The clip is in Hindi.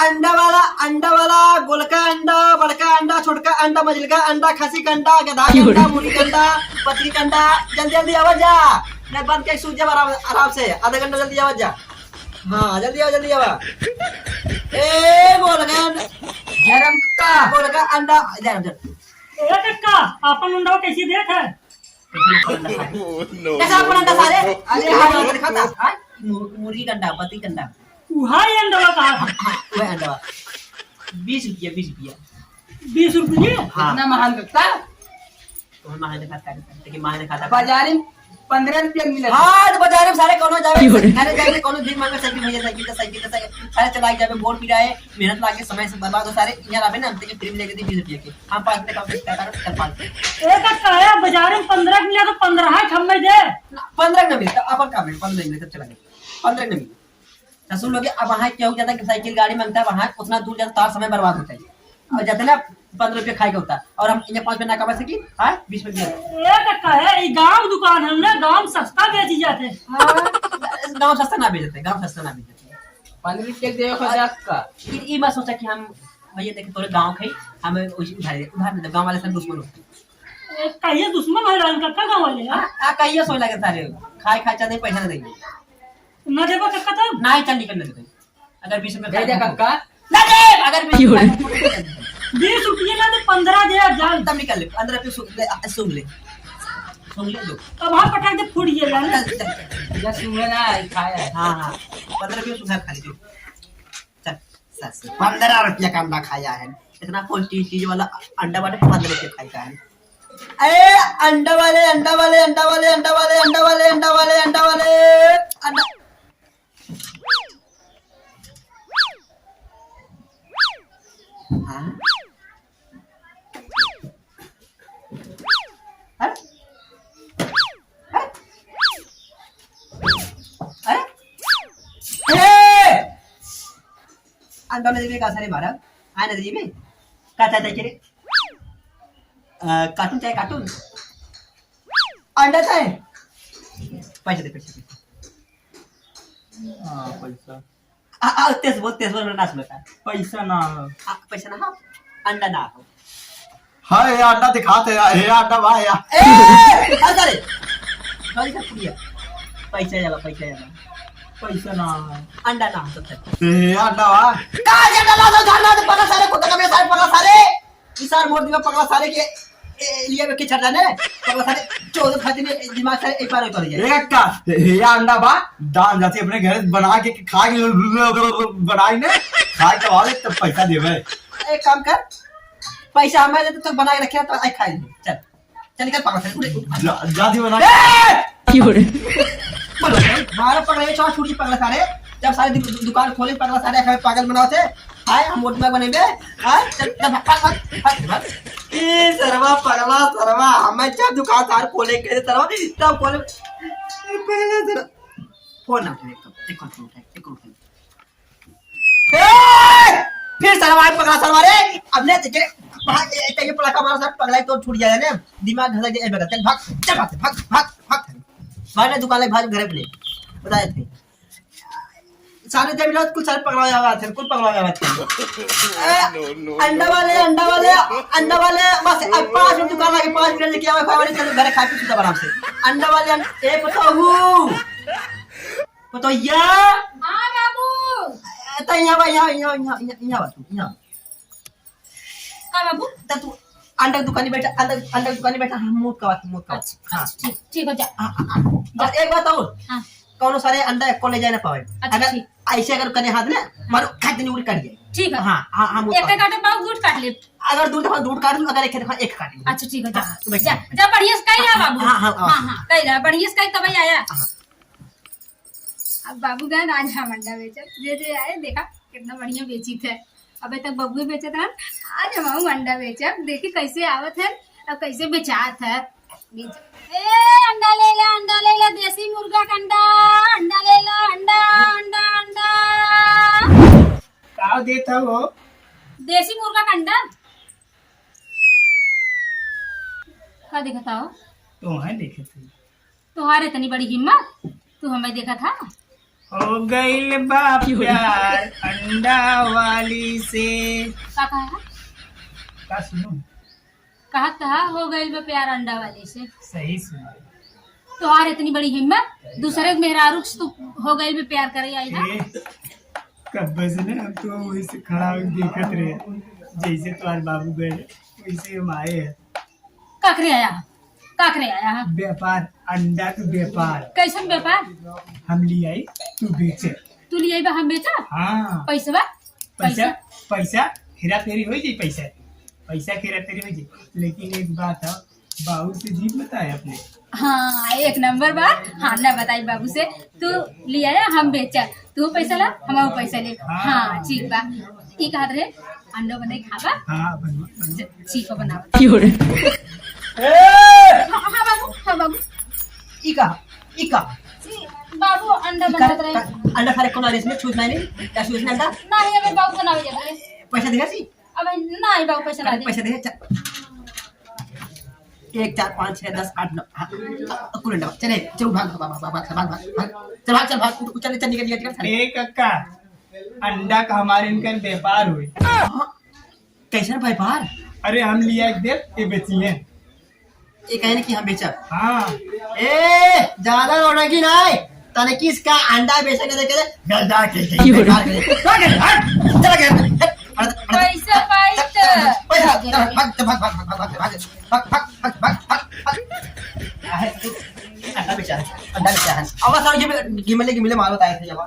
अंडा वाला गोलका अंडा, बड़का अंडा, छोटका अंडा, मझिलका अंडा, खसी का अंडा, गधा का अंडा, मुर्गी का अंडा, बकरी का अंडा। जल्दी जल्दी आवाज जा, नहीं बंद के सूझ जा आराम से, आधा घंटा जल्दी आवाज जा। हाँ जल्दी आवा जल्दी आवा। ए गोलका गोलका अंडा इधर ए कक्का अपन अंडा कैसे देत है? कैसा अपन अंडा सारे? अरे हाँ दिखाता हाँ मुर्गी का अंडा, बकरी का अंडा, उहाई अंडा का वो अंडा 20 रुपया 20 रुपया 20 रुपये। हाँ इतना महंगा कक्का तो हम माहे खाता लेकिन माहे खाता बाजार में 15 रुपया मिला। हाँ तो बाजार में सारे कोनो जावे अरे जावे कोनो दिन मांगे साइकिल भैया साइकिल सारे चला जावे वोट पिराए मेहनत लागे समय से बर्बाद हो सारे यहाँ आवे ना हम तक फ्री में लेके दी 20 रुपया के हम 5 रुपया का कर कर 5 ए कक्का है बाजार में 15 मिला तो 15 है हम में दे 15 न मिलता अपन का मिल 15 मिलता चला गया 15 न मिलता सुन लोगे अब वहाँ क्या हो जाता है कि साइकिल गाड़ी मांगता है वहाँ उतना दूर जाता तार समय बर्बाद होता है और जाते ना 15 रुपया खाए का होता है और हम इन्हें 5 रुपया ना कमा सकी हाँ 20 रुपया ए कक्का है ये गांव दुकान है ना गांव सस्ता बेची जाते हैं। गाँव सस्ता ना बेचते गाँव सस्ता ना बेचते 15 रुपया दे हजार का ये मत सोचा कि हम भैया देखे तोरे गाँव खाई हमें उधार नहीं गाँव वाले सब दुश्मन होते ए कहिए दुश्मन है रान कक्का गांव वाले हैं। आ कहिए सोच लगे सारे खाए खाए चल पैसा नहीं देंगे ना देबो कक्का तब ना ही चल निकलने देते अगर 20 रुपया दे दे कक्का ना दे अगर 20 रुपये ना तो 15 दे जान तब निकल ले 15 रुपये सूंघ ले दो अब हम पटक दे फूट गया ना या सुने ना खाया है। हाँ हाँ 15 रुपये सूंघा खा लीजिए चल 15 रुपया का अंडा खाया है इतना पौष्टिक चीज वाला अंडा वाले 15 रुपये खाई का है अरे अंडा वाले अंडा वाले अंडा वाले अंडा वाले अंडा वाले अंडा वाले अंडा वाले अंडा हाँ अंडा नदी में का सारे मारा आए नदी में का चाहता है कार्टून चाहे कार्टून अंडा चाहे पैसे दे पैसे हां पैसा तेज बोल नाच में का पैसा ना पैसा ना हो अंडा ना हो हाँ ये अंडा दिखाते हैं ये अंडा भाई या अरे सॉरी सर पुड़िया पैसा जाला पैसा ना अंडा ना हो सब ये अंडा वा का अंडा ला दो गाना तो पकड़ सारे कुत्ता में सारे पकड़ सारे इसार मोड़ दिया पकड़ सारे के लिए में के छटा ने पकड़ सारे 14 खाते में दिमाग सारे एक बार कर जाए एक का ये अंडा बा दान जाती अपने घर बना के खा के बनाई ने खा के वाले तब पैसा देवे एक काम कर पैसा हमें दे तो बना के रखे तो आई खाई चल निकल पकड़ सारे जाती बना मारा पकड़े छो छुरी पकड़ सारे जब सारे दुकान खोले पकड़ सारे हमें पागल बनाओ थे हाय हम मोट में बनेंगे हाय चल भाग ए सरवा पगला सरवा हमें जब दुकानदार खोले के सरवा तब खोले पहले सर फोन ना एक कौन ए फिर सरवा पकड़ा सरवा रे अब ने तेरे भाग ये पड़का मारा सर पगला तो छूट जाए ना दिमाग घसा के चल भाग भाई ने दुकान लगे भाई घर पे बताए थे सारे जब मिला कुछ सारे पकड़ा हुआ थे कुछ पकड़ा हुआ थे अंडा वाले बस 5 मिनट दुकान लगे 5 मिनट लेके आवे खाने चलो घर खा पी सुधा आराम से अंडा वाले ए पतो या हां बाबू त यहाँ का बाबू तू अंडा दुकान बैठा हम मूत का बात हां ठीक हो जा बस एक बात और हां कौनो सारे अंडा को ले जाए ना पावे अच्छा, अगर ठीक। ऐसे अगर कने हाथ ना मारो खाद दिन उड़ काट जाए ठीक है हां हम एक काटे पाव दूध काट ले अगर दूध काट लूं अगर एक खेत एक काट लूं अच्छा ठीक है जा हाँ, जा जा बढ़िया से कही रहा बाबू हाँ, हाँ, हाँ। हां हां कही रहा बढ़िया से कही तब ही आया हाँ। अब बाबू गए आज हम अंडा बेचे जे आए देखा कितना बढ़िया बेची थे अबे तक बबुए बेचे था आज हम अंडा बेचे देखी कैसे आवत है और कैसे बेचात है ए अंडा ले ला देसी मुर्गा का अंडा ले ला अंडा का देता हो देसी मुर्गा का अंडा का देखा था तुम्हें देखे थे तुम्हारे इतनी बड़ी हिम्मत तू हमें देखा था हो गई बा प्यार अंडा वाली से। का कहा का सुनो, कहा हो गई बा प्यार अंडा वाले से। सही सुनो। तोहार इतनी बड़ी हिम्मत, दूसरे के मेहरारू से तू हो गई बा प्यार करे आई ना। कब बस ना हम तो वही से खड़ा होके देखत रहे, जैसे तुम्हारे बाबू गए वैसे हम आए हैं। काकरे आया हा? व्यापार, अंडा का व्यापार कैसन व्यापार? हम ले आई, तू बेचे। तू लिए बा हम बेचा? हाँ, पैसा बा? पैसा हेरा फेरी हो जाए, पैसा हेरा फेरी हो जाए। लेकिन एक बात है, बाबू से जीत बताए अपने। हाँ, एक नंबर बा। हाँ ना बताई बाबू से, तू ले आया हम बेचा, तू पैसा ला हम पैसा ले। हाँ ठीक बा। ई कहत रहे अंडा बनाई खाबा? हाँ बनवा। ठीक बना। हाँ बाबू इका बाबू अंडा बनात रहे। अंडा खाने कौन रेस में छूट नहीं क्या छूट नहीं अंडा नहीं हमें बाबू बनावे जात रहे। पैसा देगा सी अब नहीं बाबू पैसा ला दे। पैसा देगा 1 4 5 6 10 8 9 कुल अंडा चले चलो भाग चल निकल गया। एक अक्का अंडा का हमारे इनका व्यापार हुए। कैसे व्यापार? अरे हम लिया एक देर ये बेची है। ये कहने कि हम बेचा। हाँ ज्यादा रोनेगी नहीं तने किसका अंडा बेचने देखे गलदा के पैसा अंडा बेचा है अब गिमले माल बताए थे जब